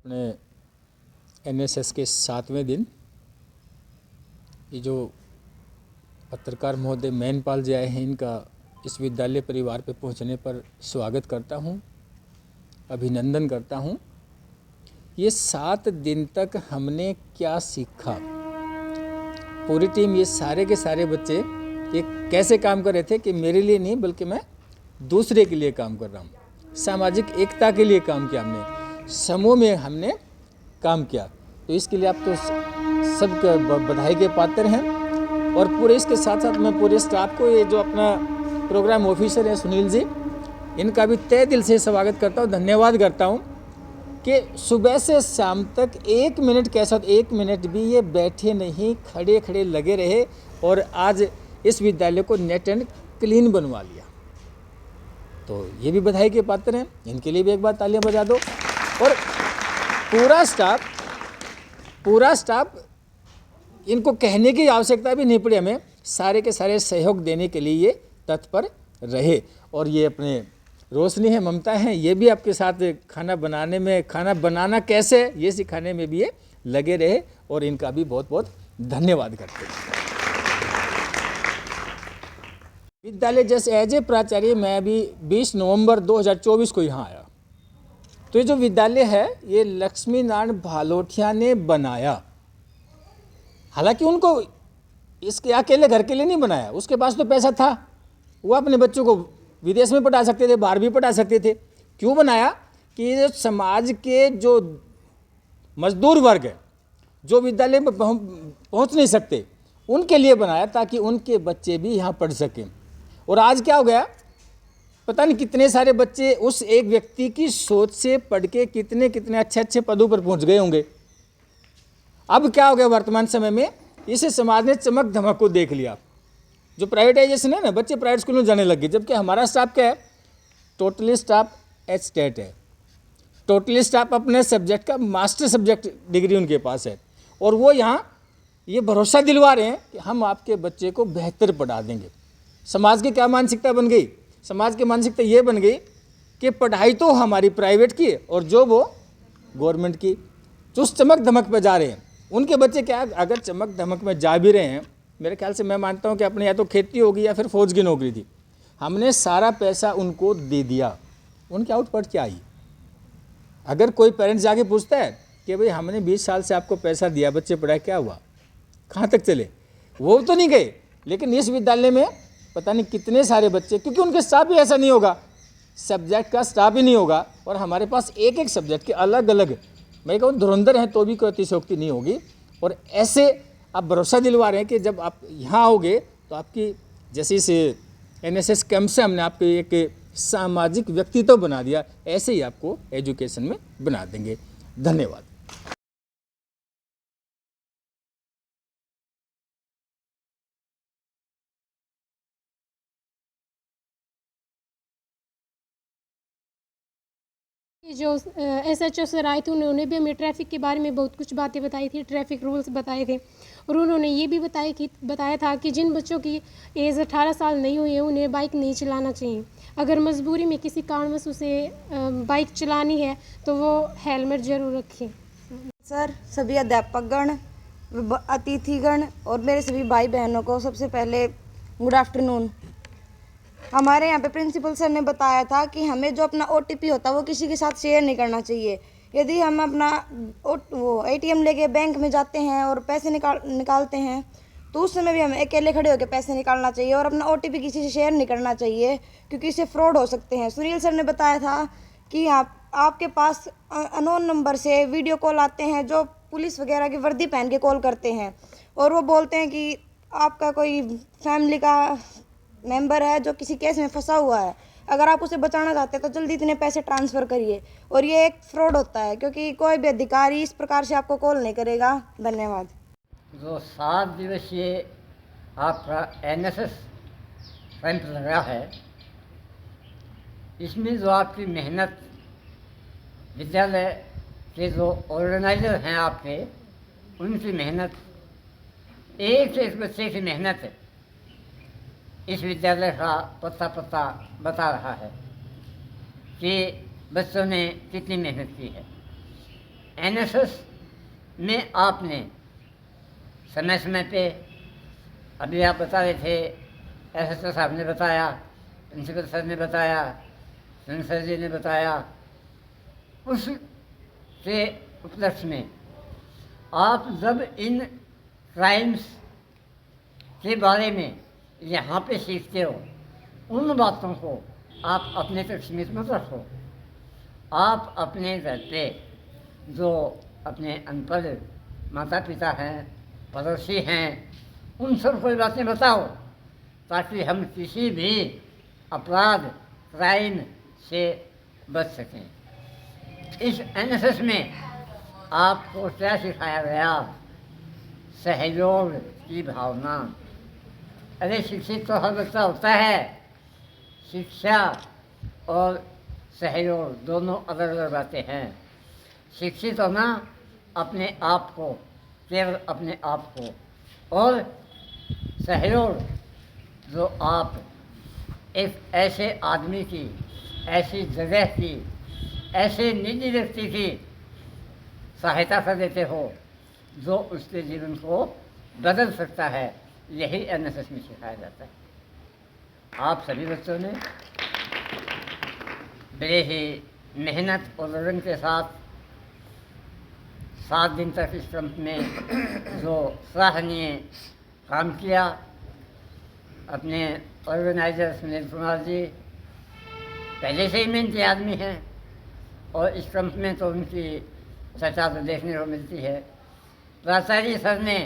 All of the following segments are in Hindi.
अपने एनएसएस के 7वें दिन ये जो पत्रकार महोदय मैनपाल जी आए हैं, इनका इस विद्यालय परिवार पे पहुंचने पर स्वागत करता हूं, अभिनंदन करता हूं। ये 7 दिन तक हमने क्या सीखा, पूरी टीम, ये सारे के सारे बच्चे ये कैसे काम कर रहे थे कि मेरे लिए नहीं बल्कि मैं दूसरे के लिए काम कर रहा हूँ। सामाजिक एकता के लिए काम किया हमने, समूह में हमने काम किया। तो इसके लिए आप तो सब बधाई के पात्र हैं। और पूरे इसके साथ साथ मैं पूरे स्टाफ को, ये जो अपना प्रोग्राम ऑफिसर है सुनील जी, इनका भी तहे दिल से स्वागत करता हूँ, धन्यवाद करता हूँ कि सुबह से शाम तक 1 मिनट के साथ 1 मिनट भी ये बैठे नहीं, खड़े खड़े लगे रहे और आज इस विद्यालय को नेट एंड क्लीन बनवा लिया। तो ये भी बधाई के पात्र हैं, इनके लिए भी एक बार तालियां बजा दो। और पूरा स्टाफ इनको कहने की आवश्यकता भी नहीं पड़ी हमें, सारे के सारे सहयोग देने के लिए ये तत्पर रहे। और ये अपने रोशनी है, ममता है, ये भी आपके साथ खाना बनाने में, खाना बनाना कैसे ये सिखाने में भी ये लगे रहे और इनका भी बहुत बहुत धन्यवाद करते हैं। विद्यालय जैसे एज ए प्राचार्य मैं अभी 20 नवंबर 2024 को यहाँ आया। तो ये जो विद्यालय है ये लक्ष्मी नारायण भालोठिया ने बनाया। हालांकि उनको इसके अकेले घर के लिए नहीं बनाया, उसके पास तो पैसा था, वो अपने बच्चों को विदेश में पढ़ा सकते थे, बाहर भी पढ़ा सकते थे। क्यों बनाया कि समाज के जो मजदूर वर्ग है, जो विद्यालय में पहुंच नहीं सकते, उनके लिए बनाया ताकि उनके बच्चे भी यहाँ पढ़ सकें। और आज क्या हो गया, पता नहीं कितने सारे बच्चे उस एक व्यक्ति की सोच से पढ़ के कितने कितने अच्छे अच्छे पदों पर पहुंच गए होंगे। अब क्या हो गया, वर्तमान समय में इस समाज ने चमक धमक को देख लिया। जो प्राइवेटाइजेशन है ना, बच्चे प्राइवेट स्कूल में जाने लगे, जबकि हमारा स्टाफ क्या है, टोटली स्टाफ एच-टेट है, टोटली स्टाफ अपने सब्जेक्ट का मास्टर सब्जेक्ट डिग्री उनके पास है। और वो यहाँ ये भरोसा दिलवा रहे हैं कि हम आपके बच्चे को बेहतर पढ़ा देंगे। समाज की क्या मानसिकता बन गई, समाज की मानसिकता ये बन गई कि पढ़ाई तो हमारी प्राइवेट की और जो वो गवर्नमेंट की। जो उस चमक धमक पे जा रहे हैं उनके बच्चे क्या, अगर चमक धमक में जा भी रहे हैं, मेरे ख्याल से मैं मानता हूं कि अपने या तो खेती होगी या फिर फौज की नौकरी थी, हमने सारा पैसा उनको दे दिया, उनकी आउटपुट क्या आई। अगर कोई पेरेंट्स जाके पूछता है कि भाई हमने 20 साल से आपको पैसा दिया, बच्चे पढ़ाए, क्या हुआ, कहाँ तक चले, वो तो नहीं गए। लेकिन इस विद्यालय में पता नहीं कितने सारे बच्चे, क्योंकि उनके स्टाफ भी ऐसा नहीं होगा, सब्जेक्ट का स्टाफ ही नहीं होगा, और हमारे पास एक एक सब्जेक्ट के अलग अलग, मैं कहूँ धुरंधर हैं तो भी कोई अतिशयोक्ति नहीं होगी। और ऐसे आप भरोसा दिलवा रहे हैं कि जब आप यहाँ आओगे तो आपकी, जैसे इस एनएसएस कैंप से हमने आपको एक सामाजिक व्यक्तित्व बना दिया, ऐसे ही आपको एजुकेशन में बना देंगे। धन्यवाद। जो एसएचओ सर आए थे उन्होंने भी हमें ट्रैफिक के बारे में बहुत कुछ बातें बताई थी, ट्रैफिक रूल्स बताए थे। और उन्होंने ये भी बताया था कि जिन बच्चों की एज 18 साल नहीं हुई है उन्हें बाइक नहीं चलाना चाहिए। अगर मजबूरी में किसी कारणवश उसे बाइक चलानी है तो वो हेलमेट जरूर रखें। सर, सभी अध्यापकगण, अतिथिगण और मेरे सभी भाई बहनों को सबसे पहले गुड आफ्टरनून। हमारे यहाँ पे प्रिंसिपल सर ने बताया था कि हमें जो अपना ओटीपी होता है वो किसी के साथ शेयर नहीं करना चाहिए। यदि हम अपना वो एटीएम लेके बैंक में जाते हैं और पैसे निकालते हैं तो उस समय भी हमें अकेले खड़े होकर पैसे निकालना चाहिए और अपना ओटीपी किसी से शेयर नहीं करना चाहिए, क्योंकि इससे फ्रॉड हो सकते हैं। सुनील सर ने बताया था कि आपके पास अननोन नंबर से वीडियो कॉल आते हैं, जो पुलिस वगैरह की वर्दी पहन के कॉल करते हैं और वो बोलते हैं कि आपका कोई फैमिली का मेंबर है जो किसी केस में फंसा हुआ है, अगर आप उसे बचाना चाहते हैं तो जल्दी इतने पैसे ट्रांसफ़र करिए। और ये एक फ्रॉड होता है, क्योंकि कोई भी अधिकारी इस प्रकार से आपको कॉल नहीं करेगा। धन्यवाद। जो 7 दिवसीय आपका एनएसएस कैंप लगा है, इसमें जो आपकी मेहनत, विद्यालय के जो ऑर्गेनाइजर हैं आपके, उनकी मेहनत, एक से एक बच्चे की मेहनत है, इस विद्यालय का पत्ता बता रहा है कि बच्चों ने कितनी मेहनत की है। एनएसएस में आपने समय समय पे, अभी आप बता रहे थे, एसएसओ साहब ने बताया, प्रिंसिपल सर ने बताया, सर जी ने बताया, उस से उपलक्ष्य में आप जब इन क्राइम्स के बारे में यहाँ पे सीखते हो, उन बातों को आप अपने तक सीमित मत रखो। आप अपने घर पे जो अपने अनपढ़ माता पिता हैं, पड़ोसी हैं, उन सब कोई बातें बताओ, ताकि हम किसी भी अपराध क्राइम से बच सकें। इस एनएसएस में आपको क्या सिखाया गया? सहयोग की भावना। अरे शिक्षित तो हर बच्चा होता है, शिक्षा और सहयोग दोनों अलग अलग बातें हैं। शिक्षित होना अपने आप को, केवल अपने आप को, और सहयोग जो आप एक ऐसे आदमी की, ऐसी जगह की, ऐसे निजी व्यक्ति की सहायता कर देते हो जो उसके जीवन को बदल सकता है, यही एनएसएस में सिखाया जाता है। आप सभी बच्चों ने बड़े ही मेहनत और लगन के साथ 7 दिन तक इस कैंप में जो सराहनीय काम किया। अपने ऑर्गेनाइजर सुनील कुमार जी पहले से ही मेहनती आदमी हैं, और इस कैंप में तो उनकी चर्चा तो देखने को मिलती है। प्राचार्य सर ने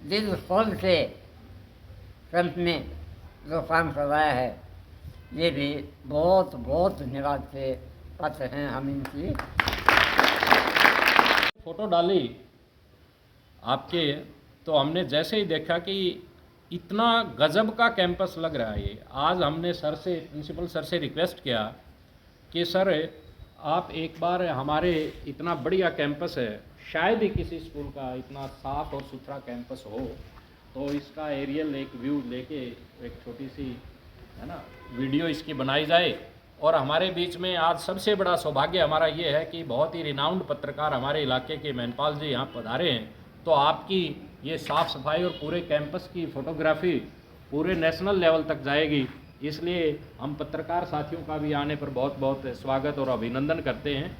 दिल खोल के कैंप में जो काम करवाया है, ये भी बहुत बहुत धन्यवाद के पात्र हैं हम इनकी। फ़ोटो डाली आपके, तो हमने जैसे ही देखा कि इतना गजब का कैंपस लग रहा है ये। आज हमने सर से, प्रिंसिपल सर से रिक्वेस्ट किया कि सर आप एक बार हमारे इतना बढ़िया कैंपस है, शायद ही किसी स्कूल का इतना साफ़ और सुथरा कैंपस हो, तो इसका एरियल एक व्यू लेके एक छोटी सी है ना वीडियो इसकी बनाई जाए। और हमारे बीच में आज सबसे बड़ा सौभाग्य हमारा ये है कि बहुत ही रिनाउंड पत्रकार हमारे इलाके के महिपाल जी यहाँ पधारे हैं, तो आपकी ये साफ़ सफाई और पूरे कैंपस की फ़ोटोग्राफी पूरे नेशनल लेवल तक जाएगी। इसलिए हम पत्रकार साथियों का भी आने पर बहुत बहुत स्वागत और अभिनंदन करते हैं।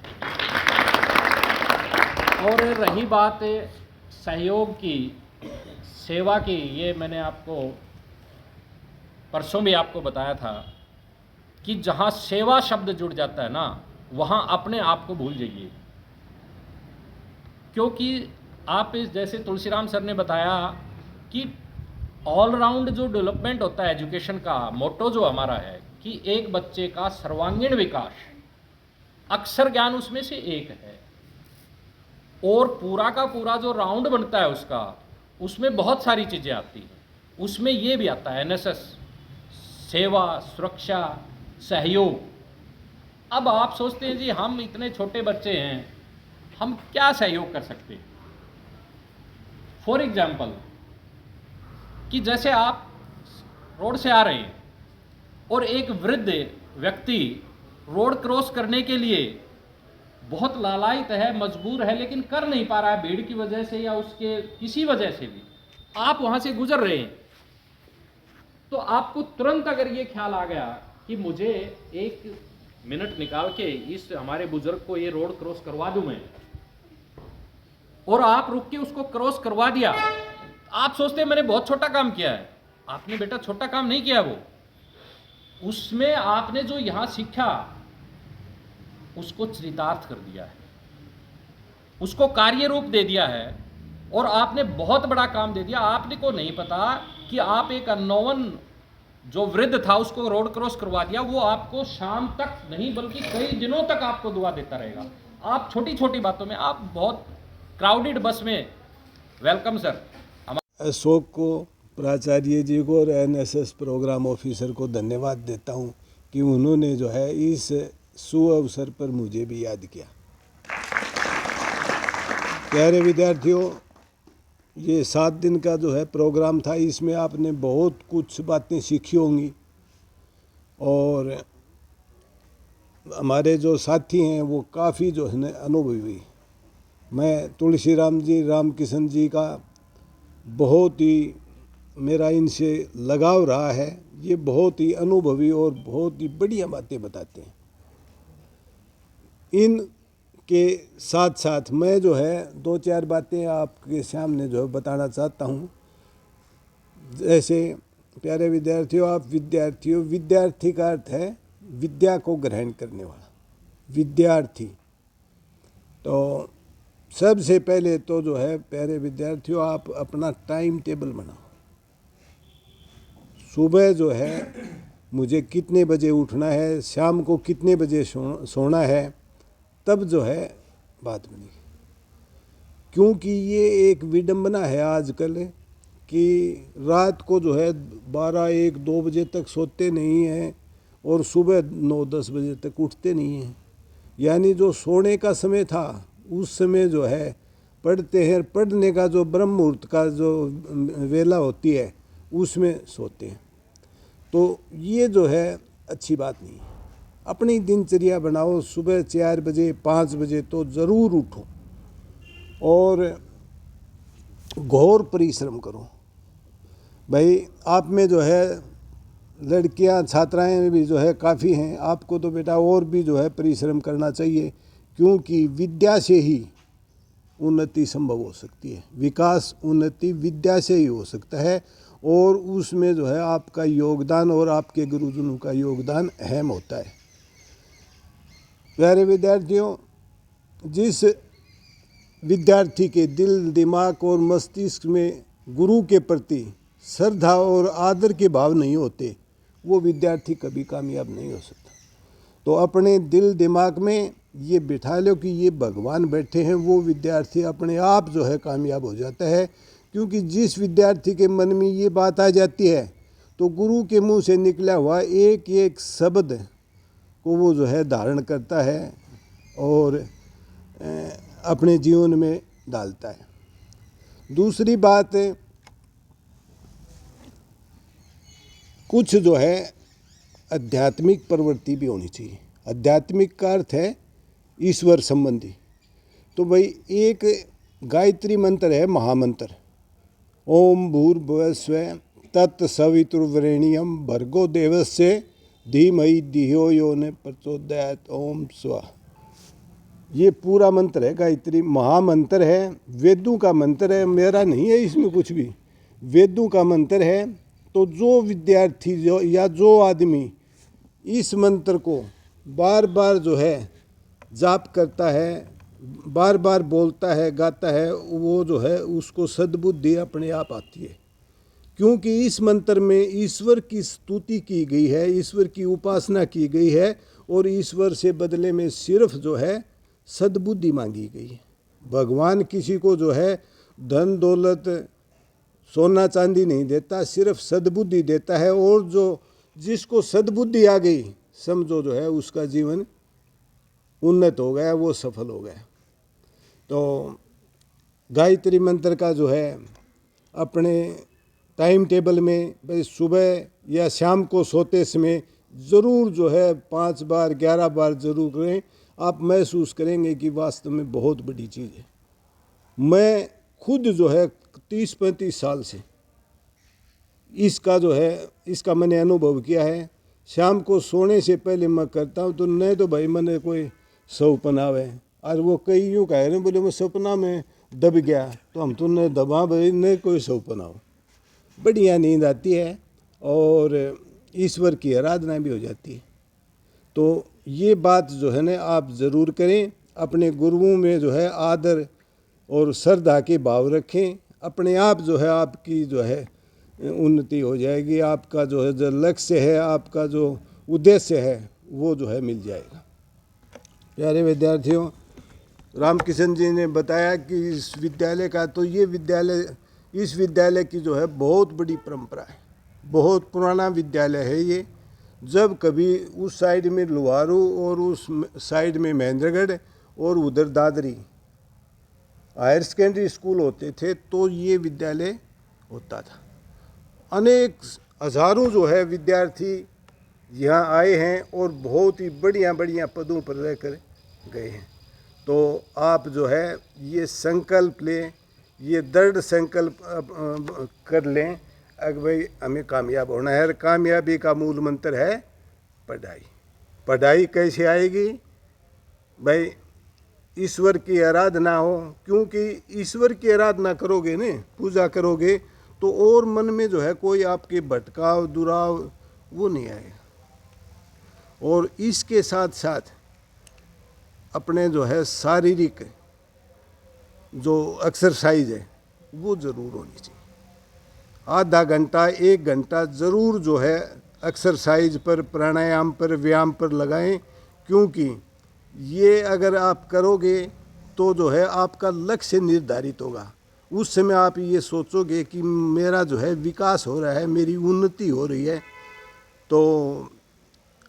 और रही बात सहयोग की, सेवा की, ये मैंने आपको परसों भी आपको बताया था कि जहाँ सेवा शब्द जुड़ जाता है ना, वहाँ अपने आप को भूल जाइए। क्योंकि आप जैसे तुलसीराम सर ने बताया कि ऑलराउंड जो डेवलपमेंट होता है एजुकेशन का, मोटो जो हमारा है कि एक बच्चे का सर्वांगीण विकास, अक्षर ज्ञान उसमें से एक है, और पूरा का पूरा जो राउंड बनता है उसका, उसमें बहुत सारी चीज़ें आती हैं। उसमें ये भी आता है एनएसएस, सेवा, सुरक्षा, सहयोग। अब आप सोचते हैं जी हम इतने छोटे बच्चे हैं, हम क्या सहयोग कर सकते हैं? फॉर एग्जाम्पल कि जैसे आप रोड से आ रहे हैं और एक वृद्ध व्यक्ति रोड क्रॉस करने के लिए बहुत लालायित है, मजबूर है, लेकिन कर नहीं पा रहा है भीड़ की वजह से या उसके किसी वजह से भी, आप वहाँ से गुजर रहे हैं, तो आपको तुरंत अगर ये ख्याल आ गया कि मुझे 1 मिनट निकाल के इस हमारे बुजुर्ग को ये रोड क्रॉस करवा दूं मैं, और आप रुक के उसको क्रॉस करवा दिया, आप सोचते हैं मैंने बहुत छोटा काम किया है। आपने बेटा छोटा काम नहीं किया, वो उसमें आपने जो यहां सीखा उसको चरितार्थ कर दिया है, उसको कार्य रूप दे दिया है, और आपने बहुत बड़ा काम दे दिया। आपने को नहीं पता कि आप एक अननोन जो वृद्ध था उसको रोड क्रॉस करवा दिया, वो आपको शाम तक नहीं बल्कि कई दिनों तक आपको दुआ देता रहेगा। आप छोटी छोटी बातों में, आप बहुत क्राउडेड बस में, वेलकम सर। अशोक को, प्राचार्य जी को और एनएसएस प्रोग्राम ऑफिसर को धन्यवाद देता हूं कि उन्होंने जो है इस सुअवसर पर मुझे भी याद किया। प्यारे विद्यार्थियों, ये 7 दिन का जो है प्रोग्राम था, इसमें आपने बहुत कुछ बातें सीखी होंगी, और हमारे जो साथी हैं वो काफ़ी जो है अनुभवी। मैं तुलसीराम जी, रामकिशन जी का बहुत ही मेरा इनसे लगाव रहा है। ये बहुत ही अनुभवी और बहुत ही बढ़िया बातें बताते हैं। इनके साथ साथ मैं जो है 2-4 बातें आपके सामने जो है बताना चाहता हूँ। जैसे प्यारे विद्यार्थियों, विद्यार्थी का अर्थ है विद्या को ग्रहण करने वाला, विद्यार्थी। तो सबसे पहले तो जो है प्यारे विद्यार्थियों, आप अपना टाइम टेबल बनाओ। सुबह जो है मुझे कितने बजे उठना है, शाम को कितने बजे सोना है, तब जो है बात बनेगी। क्योंकि ये एक विडंबना है आजकल कि रात को जो है 12, 1, 2 बजे तक सोते नहीं हैं और सुबह 9, 10 बजे तक उठते नहीं हैं। यानी जो सोने का समय था उस समय जो है पढ़ते हैं, पढ़ने का जो ब्रह्म मुहूर्त का जो वेला होती है उसमें सोते हैं। तो ये जो है अच्छी बात नहीं है। अपनी दिनचर्या बनाओ, सुबह 4 बजे 5 बजे तो ज़रूर उठो और घोर परिश्रम करो। भाई आप में जो है लड़कियां छात्राएं भी जो है काफ़ी हैं, आपको तो बेटा और भी जो है परिश्रम करना चाहिए, क्योंकि विद्या से ही उन्नति संभव हो सकती है। विकास, उन्नति विद्या से ही हो सकता है और उसमें जो है आपका योगदान और आपके गुरुजनों का योगदान अहम होता है। प्यारे विद्यार्थियों, जिस विद्यार्थी के दिल, दिमाग और मस्तिष्क में गुरु के प्रति श्रद्धा और आदर के भाव नहीं होते, वो विद्यार्थी कभी कामयाब नहीं हो सकता। तो अपने दिल दिमाग में ये बिठा लो कि ये भगवान बैठे हैं, वो विद्यार्थी अपने आप जो है कामयाब हो जाता है। क्योंकि जिस विद्यार्थी के मन में ये बात आ जाती है तो गुरु के मुंह से निकला हुआ एक एक शब्द को वो जो है धारण करता है और अपने जीवन में डालता है। दूसरी बात, कुछ जो है आध्यात्मिक प्रवृत्ति भी होनी चाहिए। आध्यात्मिक का अर्थ है ईश्वर संबंधी। तो भाई एक गायत्री मंत्र है, महामंत्र, ओम भूर्भुवः स्वः तत्सवितुर्वरेण्यं भर्गो देवस्य धीमहि धियो यो न प्रचोदयात्, ओम स्वः। ये पूरा मंत्र है, गायत्री महामंत्र है, वेदों का मंत्र है, मेरा नहीं है इसमें कुछ भी, वेदों का मंत्र है। तो जो विद्यार्थी या जो आदमी इस मंत्र को बार बार जो है जाप करता है, बार बार बोलता है, गाता है, वो जो है उसको सद्बुद्धि अपने आप आती है। क्योंकि इस मंत्र में ईश्वर की स्तुति की गई है, ईश्वर की उपासना की गई है और ईश्वर से बदले में सिर्फ जो है सद्बुद्धि मांगी गई है। भगवान किसी को जो है धन दौलत सोना चांदी नहीं देता, सिर्फ सद्बुद्धि देता है। और जो जिसको सद्बुद्धि आ गई, समझो जो है उसका जीवन उन्नत हो गया, वो सफल हो गया। तो गायत्री मंत्र का जो है अपने टाइम टेबल में भाई सुबह या शाम को सोते समय ज़रूर जो है 5 बार 11 बार ज़रूर करें। आप महसूस करेंगे कि वास्तव में बहुत बड़ी चीज़ है। मैं खुद जो है 30-35 साल से इसका जो है इसका मैंने अनुभव किया है। शाम को सोने से पहले मैं करता हूँ, तो नहीं तो भाई मैंने कोई सपना है और वो कई यूँ कह रहे हैं, बोले मैं सपना में दब गया, तो हम तो न दबा भाई, नहीं कोई सपना हो। बढ़िया नींद आती है और ईश्वर की आराधना भी हो जाती है। तो ये बात जो है ना आप ज़रूर करें, अपने गुरुओं में जो है आदर और श्रद्धा के भाव रखें। अपने आप जो है आपकी जो है उन्नति हो जाएगी। आपका जो है जो लक्ष्य है, आपका जो उद्देश्य है, वो जो है मिल जाएगा। प्यारे विद्यार्थियों, रामकिशन जी ने बताया कि इस विद्यालय का, तो ये विद्यालय, इस विद्यालय की जो है बहुत बड़ी परंपरा है, बहुत पुराना विद्यालय है ये। जब कभी उस साइड में लुहारू और उस साइड में महेंद्रगढ़ और उधर दादरी हायर सेकेंडरी स्कूल होते थे, तो ये विद्यालय होता था। अनेक हज़ारों जो है विद्यार्थी यहाँ आए हैं और बहुत ही बढ़िया बढ़िया पदों पर रहकर गए हैं। तो आप जो है ये संकल्प लें, ये दृढ़ संकल्प कर लें अगर भाई हमें कामयाब होना है। कामयाबी का मूल मंत्र है पढ़ाई। पढ़ाई कैसे आएगी भाई? ईश्वर की आराधना हो, क्योंकि ईश्वर की आराधना करोगे ने, पूजा करोगे तो और मन में जो है कोई आपके भटकाव दुराव वो नहीं आएगा। और इसके साथ साथ अपने जो है शारीरिक जो एक्सरसाइज है वो ज़रूर होनी चाहिए। आधा घंटा 1 घंटा ज़रूर जो है एक्सरसाइज पर, प्राणायाम पर, व्यायाम पर लगाएं, क्योंकि ये अगर आप करोगे तो जो है आपका लक्ष्य निर्धारित होगा। उस समय आप ये सोचोगे कि मेरा जो है विकास हो रहा है, मेरी उन्नति हो रही है। तो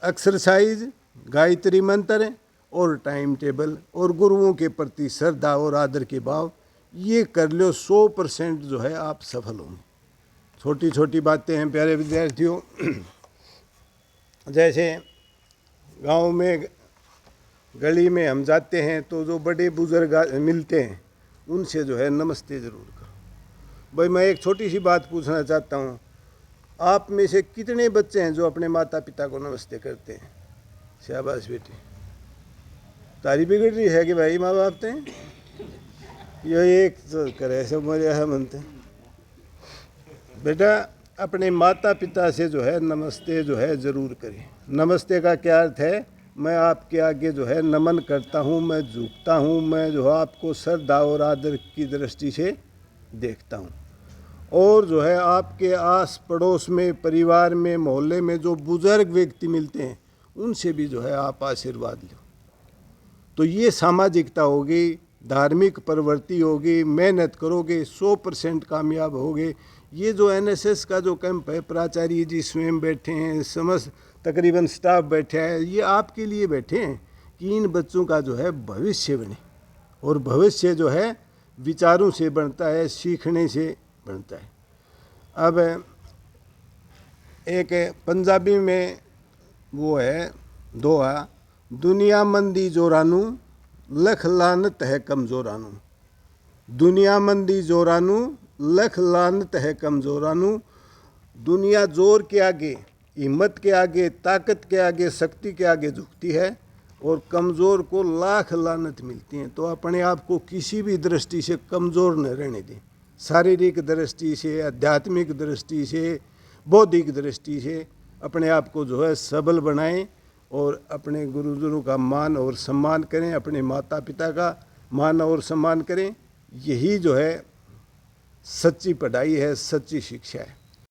एक्सरसाइज, गायत्री मंत्र और टाइम टेबल और गुरुओं के प्रति श्रद्धा और आदर के भाव, ये कर लो, 100% जो है आप सफल होंगे। छोटी छोटी बातें हैं प्यारे विद्यार्थियों। जैसे गांव में गली में हम जाते हैं तो जो बड़े बुजुर्ग मिलते हैं उनसे जो है नमस्ते ज़रूर करो। भाई मैं एक छोटी सी बात पूछना चाहता हूँ, आप में से कितने बच्चे हैं जो अपने माता पिता को नमस्ते करते हैं? शाबाश बेटी, तारी बिगड़ रही है कि भाई माँ बाप थे ये एक तो करे सब मजा है मनते। बेटा अपने माता पिता से जो है नमस्ते जो है ज़रूर करें। नमस्ते का क्या अर्थ है? मैं आपके आगे जो है नमन करता हूँ, मैं झुकता हूँ, मैं जो है आपको श्रद्धा और आदर की दृष्टि से देखता हूँ। और जो है आपके आस पड़ोस में, परिवार में, मोहल्ले में जो बुजुर्ग व्यक्ति मिलते हैं उनसे भी जो है आप आशीर्वाद लो। तो ये सामाजिकता होगी, धार्मिक प्रवृत्ति होगी, मेहनत करोगे 100% कामयाब होगे। ये जो एनएसएस का जो कैंप है, प्राचार्य जी स्वयं बैठे हैं, समस्त तकरीबन स्टाफ बैठे हैं, ये आपके लिए बैठे हैं कि इन बच्चों का जो है भविष्य बने। और भविष्य जो है विचारों से बनता है, सीखने से बनता है। अब एक पंजाबी में वो है दोहा, दुनिया मंदी जोरानू लख लानत है कमजोरानू। दुनिया मंदी जोरानू लख लानत है कमजोरानू। दुनिया जोर के आगे, हिम्मत के आगे, ताकत के आगे, शक्ति के आगे झुकती है और कमज़ोर को लाख लानत मिलती हैं। तो अपने आप को किसी भी दृष्टि से कमज़ोर न रहने दें। शारीरिक दृष्टि से, आध्यात्मिक दृष्टि से, बौद्धिक दृष्टि से अपने आप को जो है सबल बनाएं और अपने गुरुजनों का मान और सम्मान करें, अपने माता पिता का मान और सम्मान करें। यही जो है सच्ची पढ़ाई है, सच्ची शिक्षा है।